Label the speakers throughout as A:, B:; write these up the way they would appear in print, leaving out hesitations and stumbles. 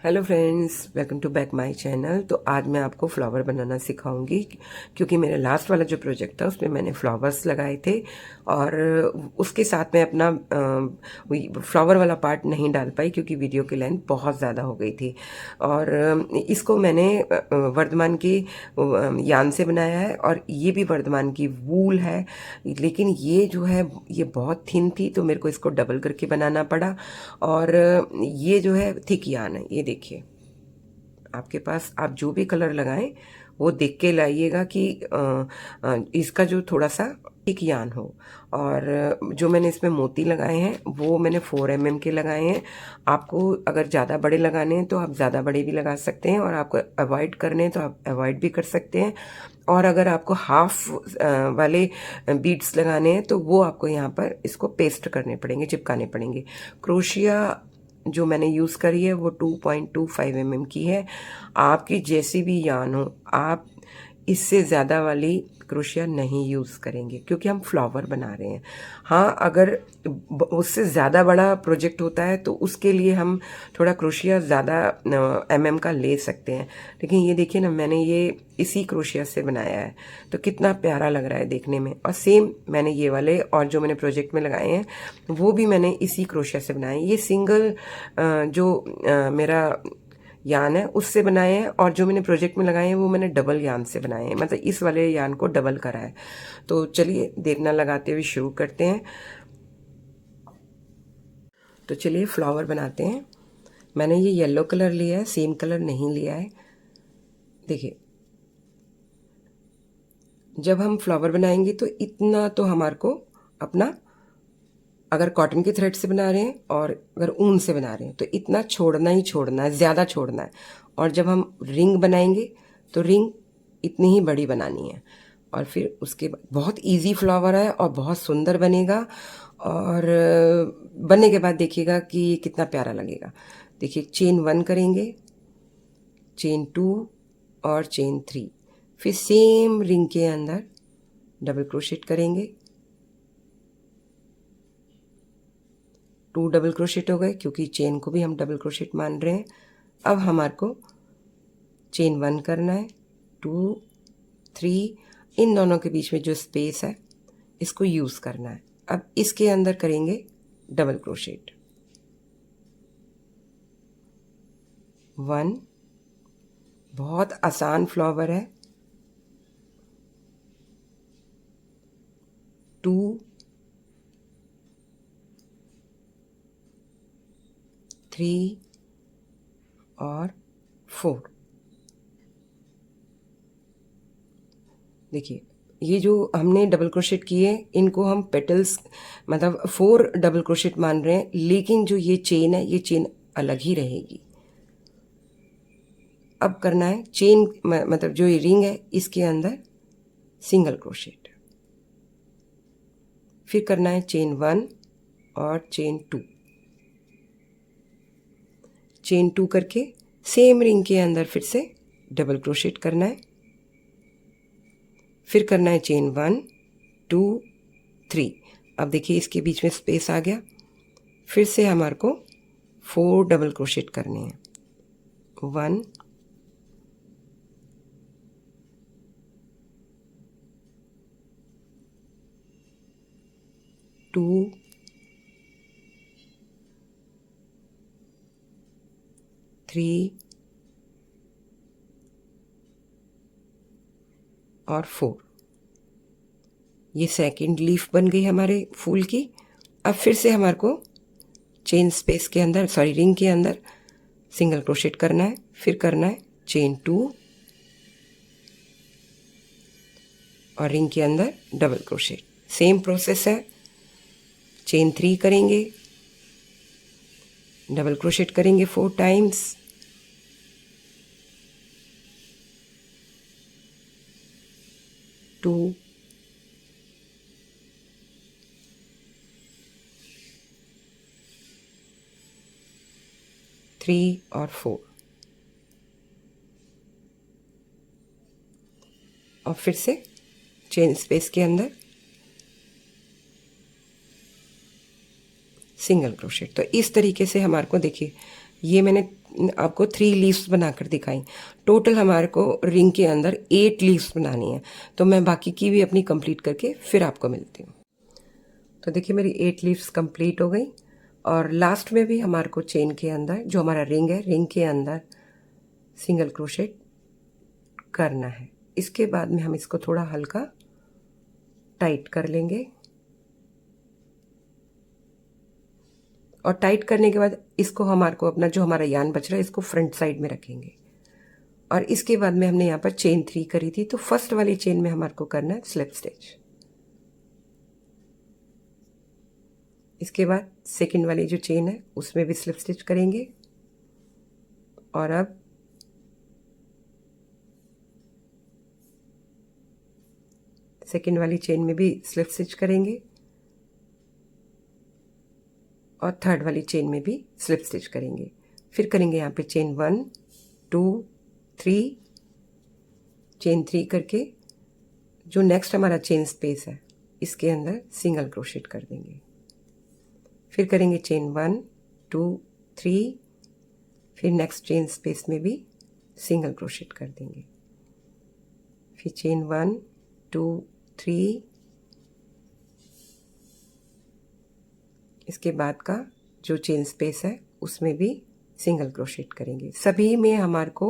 A: Hello friends, welcome to back my channel. तो आज मैं आपको फ्लावर बनाना सिखाऊंगी, क्योंकि मेरा लास्ट वाला जो प्रोजेक्ट था उसमें मैंने फ्लावर्स लगाए थे और उसके साथ में अपना फ्लावर वाला पार्ट नहीं डाल पाई क्योंकि वीडियो की लेंथ बहुत ज़्यादा हो गई थी। और इसको मैंने वर्धमान की यान से बनाया है और ये भी वर्धमान की वूल है, लेकिन ये जो है ये बहुत थिन थी तो मेरे को इसको डबल करके बनाना पड़ा। और ये जो है थिक यान है। ये देखिए, आपके पास आप जो भी कलर लगाएं वो देख के लाइएगा कि इसका जो थोड़ा सा थिक यान हो। और जो मैंने इसमें मोती लगाए हैं वो मैंने 4 mm के लगाए हैं। आपको अगर ज़्यादा बड़े लगाने हैं तो आप ज़्यादा बड़े भी लगा सकते हैं, और आपको अवॉइड करने हैं तो आप अवॉइड भी कर सकते हैं। और अगर आपको हाफ वाले बीड्स लगाने हैं तो वो आपको यहाँ पर इसको पेस्ट करने पड़ेंगे, चिपकाने पड़ेंगे। क्रोशिया जो मैंने यूज़ करी है वो 2.25 mm की है। आपकी जैसी भी यान हो, आप इससे ज़्यादा वाली क्रोशिया नहीं यूज़ करेंगे क्योंकि हम फ्लावर बना रहे हैं। हाँ, अगर उससे ज़्यादा बड़ा प्रोजेक्ट होता है तो उसके लिए हम थोड़ा क्रोशिया ज़्यादा mm का ले सकते हैं। लेकिन ये देखिए ना, मैंने ये इसी क्रोशिया से बनाया है तो कितना प्यारा लग रहा है देखने में। और सेम मैंने ये वाले और जो मैंने प्रोजेक्ट में लगाए हैं वो भी मैंने इसी क्रोशिया से बनाए। ये सिंगल जो मेरा यान है उससे बनाए हैं, और जो मैंने प्रोजेक्ट में लगाए हैं वो मैंने डबल यान से बनाए हैं, मतलब इस वाले यान को डबल करा है। तो चलिए देखना लगाते हुए शुरू करते हैं। तो चलिए फ्लावर बनाते हैं। मैंने ये येलो कलर लिया है, सेम कलर नहीं लिया है। देखिए, जब हम फ्लावर बनाएंगे तो इतना तो हमारे को अपना, अगर कॉटन के थ्रेड से बना रहे हैं और अगर ऊन से बना रहे हैं तो इतना छोड़ना ही छोड़ना है, ज़्यादा छोड़ना है। और जब हम रिंग बनाएंगे तो रिंग इतनी ही बड़ी बनानी है। और फिर उसके बाद बहुत इजी फ्लावर है और बहुत सुंदर बनेगा। और बनने के बाद देखिएगा कि ये कितना प्यारा लगेगा। देखिए, चेन 1 करेंगे, चेन 2 और चेन 3, फिर सेम रिंग के अंदर डबल क्रोशेट करेंगे। 2 डबल क्रोशेट हो गए क्योंकि चेन को भी हम डबल क्रोशेट मान रहे हैं। अब हमारे को चेन 1 करना है, 2, 3, इन दोनों के बीच में जो स्पेस है इसको यूज़ करना है। अब इसके अंदर करेंगे डबल क्रोशेट, 1, बहुत आसान फ्लावर है, 2, 3 और 4। देखिए, ये जो हमने डबल क्रोशेट किए इनको हम पेटल्स, मतलब 4 डबल क्रोशेट मान रहे हैं, लेकिन जो ये चेन है ये चेन अलग ही रहेगी। अब करना है चेन, मतलब जो ये रिंग है इसके अंदर सिंगल क्रोशेट, फिर करना है चेन 1 और चेन 2, चेन 2 करके सेम रिंग के अंदर फिर से डबल क्रोशेट करना है, फिर करना है चेन 1, 2, 3। अब देखिए इसके बीच में स्पेस आ गया, फिर से हमारे को 4 डबल क्रोशेट करने हैं, 1, 2, 3 और 4। ये सेकंड लीफ बन गई हमारे फूल की। अब फिर से हमारे को चेन स्पेस के अंदर, सॉरी रिंग के अंदर सिंगल क्रोशेट करना है, फिर करना है चेन 2 और रिंग के अंदर डबल क्रोशेट। सेम प्रोसेस है, चेन 3 करेंगे, डबल क्रोशेट करेंगे 4 टाइम्स, टू, 3 और 4, और फिर से चेन स्पेस के अंदर सिंगल क्रोशेट। तो इस तरीके से हमारे को देखिए ये मैंने आपको 3 लीव्स बनाकर दिखाई। टोटल हमारे को रिंग के अंदर 8 लीव्स बनानी है। तो मैं बाकी की भी अपनी कंप्लीट करके फिर आपको मिलती हूँ। तो देखिए मेरी 8 लीव्स कंप्लीट हो गई और लास्ट में भी हमारे को चेन के अंदर जो हमारा रिंग है, रिंग के अंदर सिंगल क्रोशेट करना है। इसके बाद में हम इसको थोड़ा हल्का टाइट कर लेंगे और टाइट करने के बाद इसको हमारे को अपना जो हमारा यान बच रहा है इसको फ्रंट साइड में रखेंगे। और इसके बाद में हमने यहाँ पर चेन 3 करी थी, तो फर्स्ट वाली चेन में हमारे को करना है स्लिप स्टिच। इसके बाद सेकंड वाली जो चेन है उसमें भी स्लिप स्टिच करेंगे और अब सेकंड वाली चेन में भी स्लिप स्टिच करेंगे और थर्ड वाली चेन में भी स्लिप स्टिच करेंगे। फिर करेंगे यहाँ पे चेन 1 2 3, चेन 3 करके जो नेक्स्ट हमारा चेन स्पेस है इसके अंदर सिंगल क्रोशेट कर देंगे। फिर करेंगे चेन 1 2 3, फिर नेक्स्ट चेन स्पेस में भी सिंगल क्रोशेट कर देंगे। फिर चेन 1 2 3, इसके बाद का जो चेन स्पेस है उसमें भी सिंगल क्रोशेट करेंगे। सभी में हमारे को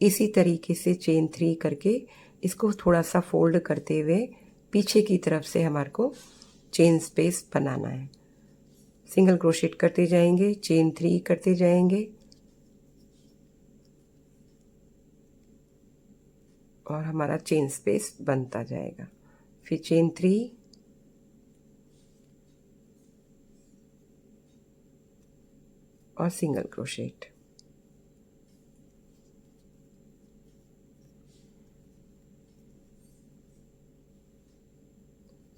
A: इसी तरीके से चेन 3 करके इसको थोड़ा सा फोल्ड करते हुए पीछे की तरफ से हमारे को चेन स्पेस बनाना है। सिंगल क्रोशेट करते जाएंगे, चेन 3 करते जाएंगे और हमारा चेन स्पेस बनता जाएगा। फिर चेन 3 और सिंगल क्रोशेट।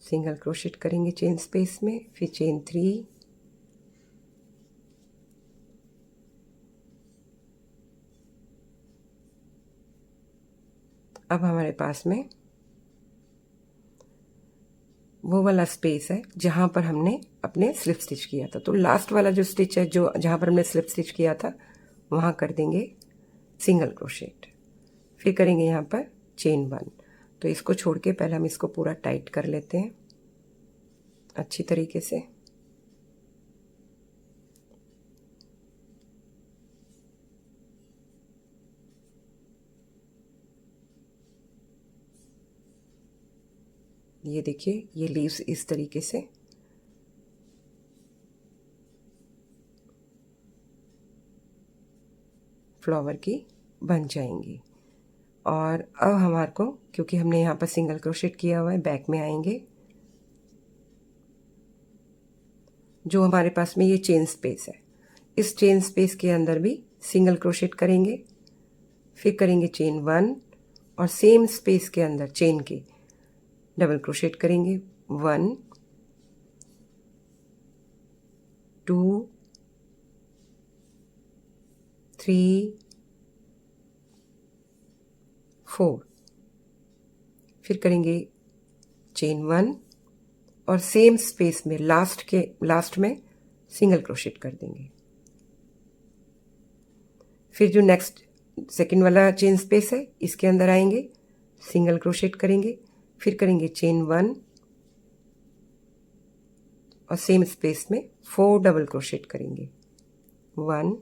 A: सिंगल क्रोशेट करेंगे चेन स्पेस में, फिर चेन 3 अब हमारे पास में वो वाला स्पेस है जहाँ पर हमने अपने स्लिप स्टिच किया था। तो लास्ट वाला जो स्टिच है जो जहाँ पर हमने स्लिप स्टिच किया था वहाँ कर देंगे सिंगल क्रोशेट। फिर करेंगे यहाँ पर चेन 1। तो इसको छोड़ के पहले हम इसको पूरा टाइट कर लेते हैं अच्छी तरीके से। ये देखिए ये लीव्स इस तरीके से फ्लावर की बन जाएंगी। और अब हमारे को क्योंकि हमने यहाँ पर सिंगल क्रोशेट किया हुआ है, बैक में आएंगे। जो हमारे पास में ये चेन स्पेस है इस चेन स्पेस के अंदर भी सिंगल क्रोशेट करेंगे। फिर करेंगे चेन 1 और सेम स्पेस के अंदर चेन के डबल क्रोशेट करेंगे। 1 2 3 4, फिर करेंगे चेन 1 और सेम स्पेस में लास्ट में सिंगल क्रोशेट कर देंगे। फिर जो नेक्स्ट सेकंड वाला चेन स्पेस है इसके अंदर आएंगे, सिंगल क्रोशेट करेंगे, फिर करेंगे चेन 1 और सेम स्पेस में 4 डबल क्रोशेट करेंगे। 1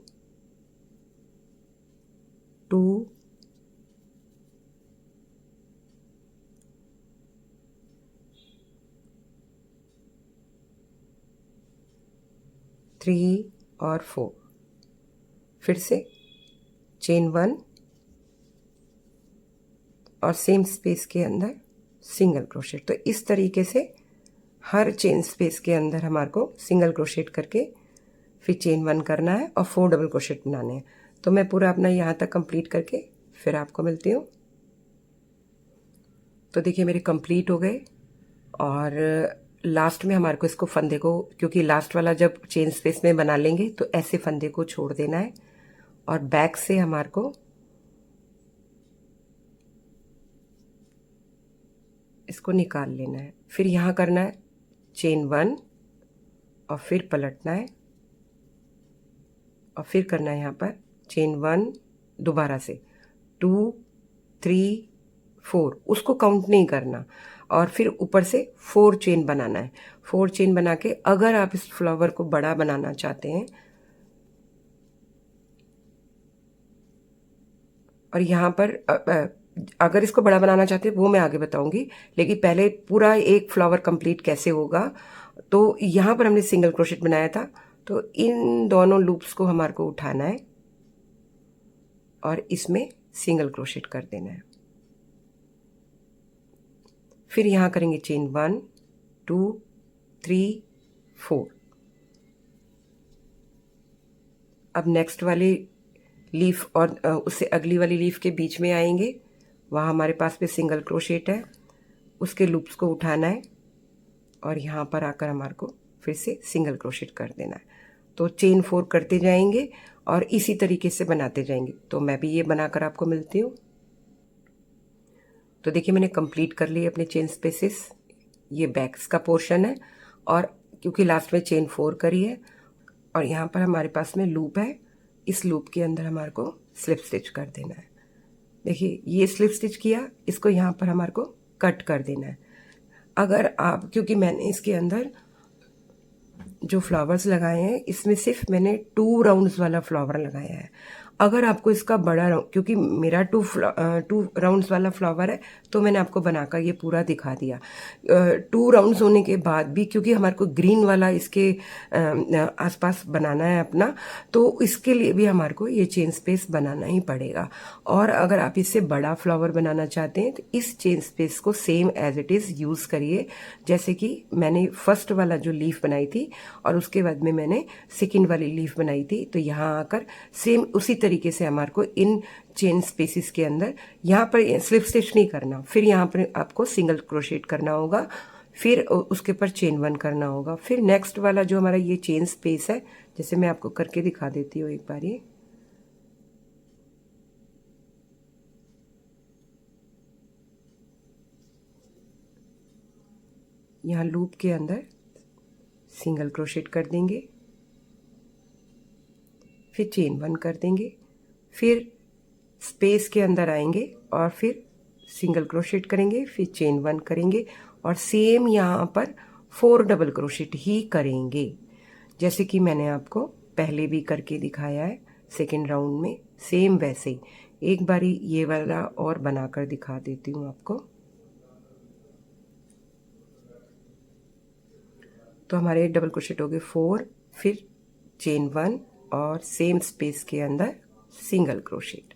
A: 2 3 और 4, फिर से चेन 1 और सेम स्पेस के अंदर सिंगल क्रोशेट। तो इस तरीके से हर चेन स्पेस के अंदर हमारे को सिंगल क्रोशेट करके फिर चेन 1 करना है और 4 डबल क्रोशेट बनाने हैं। तो मैं पूरा अपना यहाँ तक कंप्लीट करके फिर आपको मिलती हूँ। तो देखिए मेरे कंप्लीट हो गए और लास्ट में हमारे को इसको फंदे को, क्योंकि लास्ट वाला जब चेन स्पेस में बना लेंगे तो ऐसे फंदे को छोड़ देना है और बैक से हमारे को इसको निकाल लेना है। फिर यहाँ करना है चेन 1 और फिर पलटना है और फिर करना है यहाँ पर चेन 1 दोबारा से 2 3 4, उसको काउंट नहीं करना, और फिर ऊपर से 4 चेन बनाना है। 4 चेन बना के अगर आप इस फ्लावर को बड़ा बनाना चाहते हैं, और यहाँ पर अगर इसको बड़ा बनाना चाहते हैं वो मैं आगे बताऊंगी, लेकिन पहले पूरा एक फ्लावर कंप्लीट कैसे होगा। तो यहाँ पर हमने सिंगल क्रोशेट बनाया था, तो इन दोनों लूप्स को हमारे को उठाना है और इसमें सिंगल क्रोशेट कर देना है। फिर यहाँ करेंगे चेन 1 2 3 4। अब नेक्स्ट वाली लीफ और उससे अगली वाली लीफ के बीच में आएंगे, वहाँ हमारे पास भी सिंगल क्रोशेट है, उसके लूप्स को उठाना है और यहाँ पर आकर हमारे को फिर से सिंगल क्रोशेट कर देना है। तो चेन 4 करते जाएंगे और इसी तरीके से बनाते जाएंगे। तो मैं भी ये बनाकर आपको मिलती हूँ। तो देखिए मैंने कंप्लीट कर लिए अपने चेन स्पेसेस, ये बैक्स का पोर्शन है, और क्योंकि लास्ट में चेन 4 करी है और यहाँ पर हमारे पास में लूप है, इस लूप के अंदर हमारे को स्लिप स्टिच कर देना है। देखिए ये स्लिप स्टिच किया, इसको यहाँ पर हमारे को कट कर देना है। अगर आप, क्योंकि मैंने इसके अंदर जो फ्लावर्स लगाए हैं इसमें सिर्फ मैंने 2 राउंड्स वाला फ्लावर लगाया है। अगर आपको इसका बड़ा राउंड, क्योंकि मेरा 2 राउंड्स वाला फ्लावर है तो मैंने आपको बनाकर ये पूरा दिखा दिया। 2 राउंड्स होने के बाद भी, क्योंकि हमारे को ग्रीन वाला इसके आसपास बनाना है अपना, तो इसके लिए भी हमारे को ये चेन स्पेस बनाना ही पड़ेगा। और अगर आप इससे बड़ा फ्लावर बनाना चाहते हैं तो इस चेन स्पेस को same as it is use करिए। जैसे कि मैंने फर्स्ट वाला जो लीफ बनाई थी और उसके बाद में मैंने सेकेंड वाली लीफ बनाई थी, तो यहाँ आकर सेम उसी तरीके से हमारे को इन चेन स्पेसिस के अंदर यहाँ पर स्लिप स्टिच नहीं करना, फिर यहाँ पर आपको सिंगल क्रोशेट करना होगा, फिर उसके ऊपर चेन 1 करना होगा। फिर नेक्स्ट वाला जो हमारा ये चेन स्पेस है, जैसे मैं आपको करके दिखा देती हूँ एक बार, ये यहाँ लूप के अंदर सिंगल क्रोशेट कर देंगे, फिर चेन 1 कर देंगे, फिर स्पेस के अंदर आएंगे और फिर सिंगल क्रोशेट करेंगे, फिर चेन 1 करेंगे और सेम यहाँ पर 4 डबल क्रोशेट ही करेंगे, जैसे कि मैंने आपको पहले भी करके दिखाया है सेकेंड राउंड में, सेम वैसे ही। एक बारी ये वाला और बनाकर दिखा देती हूँ आपको। तो हमारे डबल क्रोशेट हो गए 4, फिर चेन 1 और सेम स्पेस के अंदर सिंगल क्रोशेट,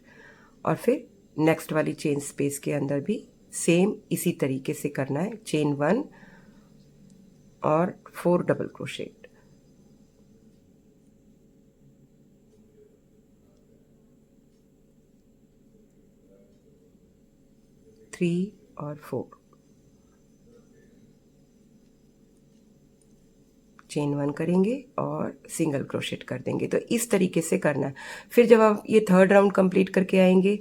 A: और फिर नेक्स्ट वाली चेन स्पेस के अंदर भी सेम इसी तरीके से करना है, चेन 1 और 4 डबल क्रोशेट। थ्री और 4 चेन 1 करेंगे और सिंगल क्रोशेट कर देंगे। तो इस तरीके से करना है। फिर जब आप ये 3rd राउंड कंप्लीट करके आएंगे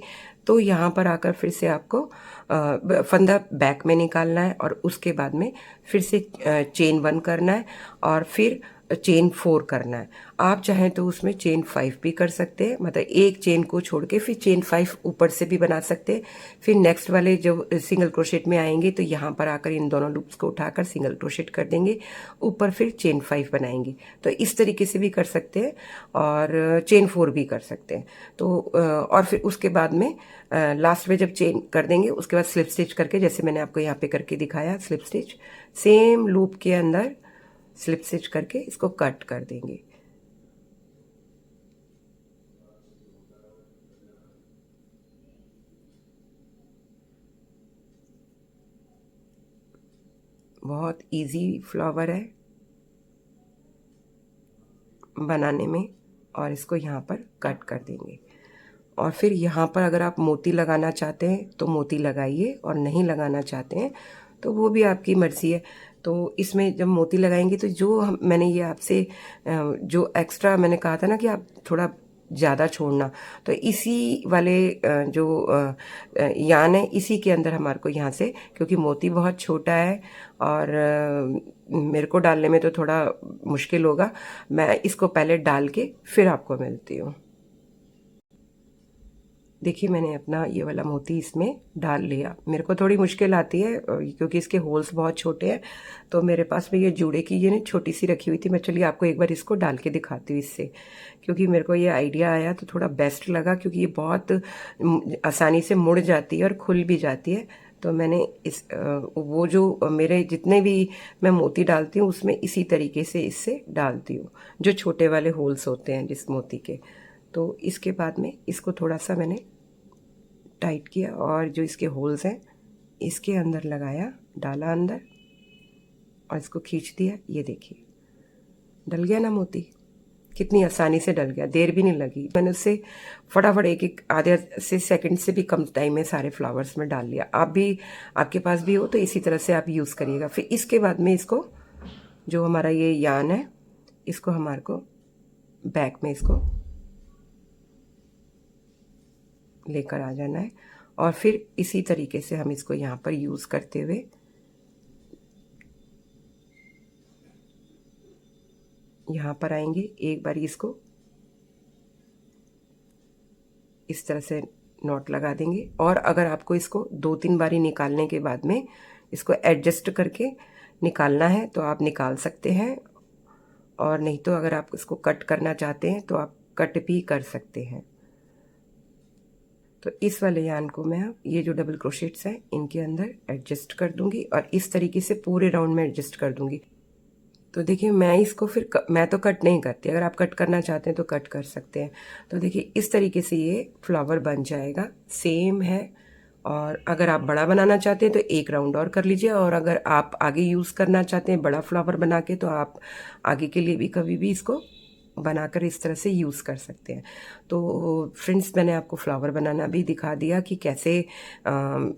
A: तो यहाँ पर आकर फिर से आपको फंदा बैक में निकालना है और उसके बाद में फिर से चेन 1 करना है और फिर चेन 4 करना है। आप चाहें तो उसमें चेन 5 भी कर सकते हैं, मतलब एक चेन को छोड़ के फिर चेन 5 ऊपर से भी बना सकते हैं। फिर नेक्स्ट वाले जब सिंगल क्रोशेट में आएंगे तो यहाँ पर आकर इन दोनों लूप्स को उठाकर सिंगल क्रोशेट कर देंगे, ऊपर फिर चेन 5 बनाएंगे। तो इस तरीके से भी कर सकते हैं और चेन 4 भी कर सकते हैं। तो और फिर उसके बाद में लास्ट में जब चेन कर देंगे उसके बाद स्लिप स्टिच करके, जैसे मैंने आपको यहाँ पे करके दिखाया स्लिप स्टिच, सेम लूप के अंदर स्लिप स्टिच करके इसको कट कर देंगे। बहुत इजी फ्लावर है बनाने में, और इसको यहाँ पर कट कर देंगे। और फिर यहाँ पर अगर आप मोती लगाना चाहते हैं तो मोती लगाइए, और नहीं लगाना चाहते हैं तो वो भी आपकी मर्ज़ी है। तो इसमें जब मोती लगाएंगे तो जो मैंने ये आपसे जो एक्स्ट्रा मैंने कहा था ना कि आप थोड़ा ज़्यादा छोड़ना। तो इसी वाले यान है, इसी के अंदर हमारे को यहाँ से, क्योंकि मोती बहुत छोटा है और मेरे को डालने में तो थोड़ा मुश्किल होगा, मैं इसको पहले डाल के फिर आपको मिलती हूँ। देखिए मैंने अपना ये वाला मोती इसमें डाल लिया। मेरे को थोड़ी मुश्किल आती है क्योंकि इसके होल्स बहुत छोटे हैं, तो मेरे पास में ये जूड़े की ये छोटी सी रखी हुई थी। मैं चलिए आपको एक बार इसको डाल के दिखाती हूँ इससे, क्योंकि मेरे को ये आइडिया आया तो थोड़ा बेस्ट लगा, क्योंकि ये बहुत आसानी से मुड़ जाती है और खुल भी जाती है। तो मैंने वो जो मेरे जितने भी मैं मोती डालती हूँ उसमें इसी तरीके से इससे डालती हूँ, जो छोटे वाले होल्स होते हैं जिस मोती के। तो इसके बाद में इसको थोड़ा सा मैंने टाइट किया और जो इसके होल्स हैं इसके अंदर लगाया, डाला अंदर और इसको खींच दिया। ये देखिए डल गया ना मोती, कितनी आसानी से डल गया, देर भी नहीं लगी। मैंने उससे फटाफट एक एक आधे से सेकंड से भी कम टाइम में सारे फ्लावर्स में डाल लिया। आप भी, आपके पास भी हो तो इसी तरह से आप यूज़ करिएगा। फिर इसके बाद में इसको, जो हमारा ये यान है, इसको हमारे को बैक में इसको लेकर आ जाना है और फिर इसी तरीके से हम इसको यहाँ पर यूज़ करते हुए यहाँ पर आएंगे। एक बार इसको इस तरह से नॉट लगा देंगे, और अगर आपको इसको 2-3 बारी निकालने के बाद में इसको एडजस्ट करके निकालना है तो आप निकाल सकते हैं, और नहीं तो अगर आप इसको कट करना चाहते हैं तो आप कट भी कर सकते हैं। तो इस वाले यान को मैं ये जो डबल क्रोशेट्स हैं इनके अंदर एडजस्ट कर दूंगी और इस तरीके से पूरे राउंड में एडजस्ट कर दूंगी। तो देखिए मैं इसको फिर मैं तो कट नहीं करती, अगर आप कट करना चाहते हैं तो कट कर सकते हैं। तो देखिए इस तरीके से ये फ्लावर बन जाएगा, सेम है। और अगर आप बड़ा बनाना चाहते हैं तो एक राउंड और कर लीजिए, और अगर आप आगे यूज़ करना चाहते हैं बड़ा फ्लावर बना के तो आप आगे के लिए भी कभी भी इसको बनाकर इस तरह से यूज़ कर सकते हैं। तो फ्रेंड्स मैंने आपको फ्लावर बनाना भी दिखा दिया कि कैसे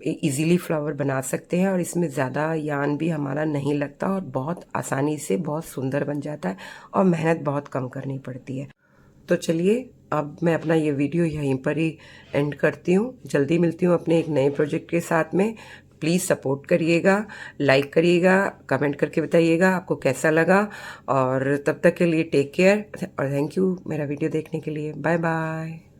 A: इजीली फ्लावर बना सकते हैं, और इसमें ज़्यादा यान भी हमारा नहीं लगता और बहुत आसानी से बहुत सुंदर बन जाता है और मेहनत बहुत कम करनी पड़ती है। तो चलिए अब मैं अपना ये वीडियो यहीं पर ही एंड करती हूँ। जल्दी मिलती हूँ अपने एक नए प्रोजेक्ट के साथ में। प्लीज़ सपोर्ट करिएगा, लाइक करिएगा, कमेंट करके बताइएगा आपको कैसा लगा, और तब तक के लिए टेक केयर और थैंक यू मेरा वीडियो देखने के लिए। Bye bye.